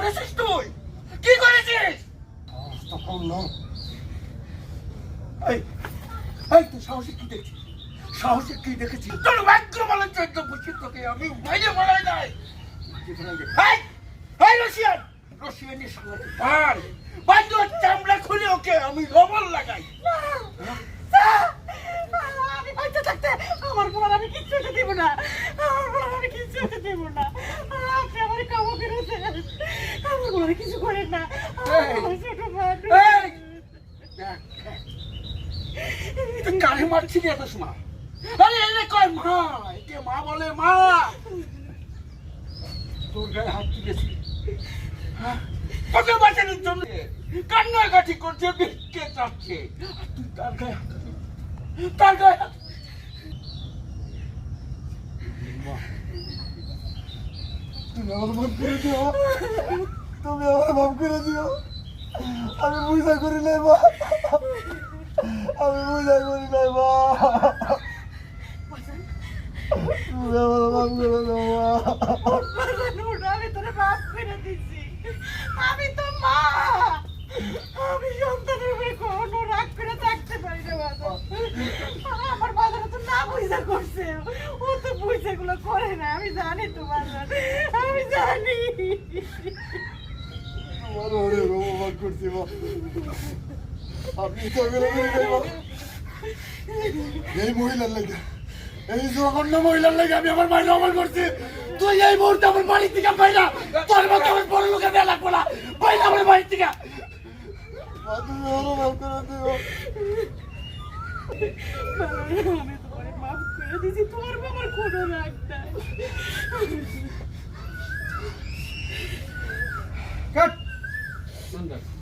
করেছিস তুই? কি করেছিস? তখন না এই এই তুই সাহসে কি দেখছিস? সাহসে কি দেখেছিস? তোর ভাগ্য বলার জন্য বুঝি তোকে আমি বাইরে বলাই নাই। এই এই রশিয়ান রশিয়ানের সঙ্গে পাল বান্ধব চামড়া খুলে ওকে আমি লবণ লাগাই। আমি বাচ্চা থাকতে আমার বলার আমি কিচ্ছু হতে দেবো না, আমার বলার আমি কিচ্ছু হতে দেবো না। আপনি আমার কামো করেছেন, আমার বলার কিছু করেন না। আমার ছোট মানুষ। এই দেখ, তুই কারে মারছিলি এত সময়? আরে এনে কয় মা, একে মা বলে মা। তোর গায়ে হাত তুলেছি তোকে বাঁচানোর জন্য, কান্নাকাটি করছে, ভিক্ষে চাচ্ছে, আর তুই তার গায়ে হাত দিলি। তার গায়ে হাত তুমি আমার মাফ করে দিও, তুমি আমার মাফ করে দিও। আমি বুঝা করি নাই মা, আমি বুঝা করি নাই মা, তুমি আমার মাফ করে দাও মা। আমি তোরে মাফ করে দিচ্ছি, আমি তো মা, আমি সন্তানের উপরে কোনো রাগ করে থাকতে পারি না। আমার বাজারে তো না বুঝা করছে, ও তো বুঝাগুলো করে না, আমি জানি তো বাজার, আমি জানি। আমার অনেক অপমান করছি মা, আপনি তো করে নাই মা। এই মহিলার লাগে, এই জঘন্য মহিলার লাগে আমি আমার মায়ের অপমান করছি। তুই এই মুহূর্তে আমার বাড়ির থেকে বাইরা, তোর মতো আমার বড় লোকের দেয়া লাগবো না, বাইরা আমার বাড়ির থেকে। তুমি আমার মাফ করে দিও। আমি তোমার মাফ করে দিছি, তোমার বাবার কোনো রাগ নাই। কাট।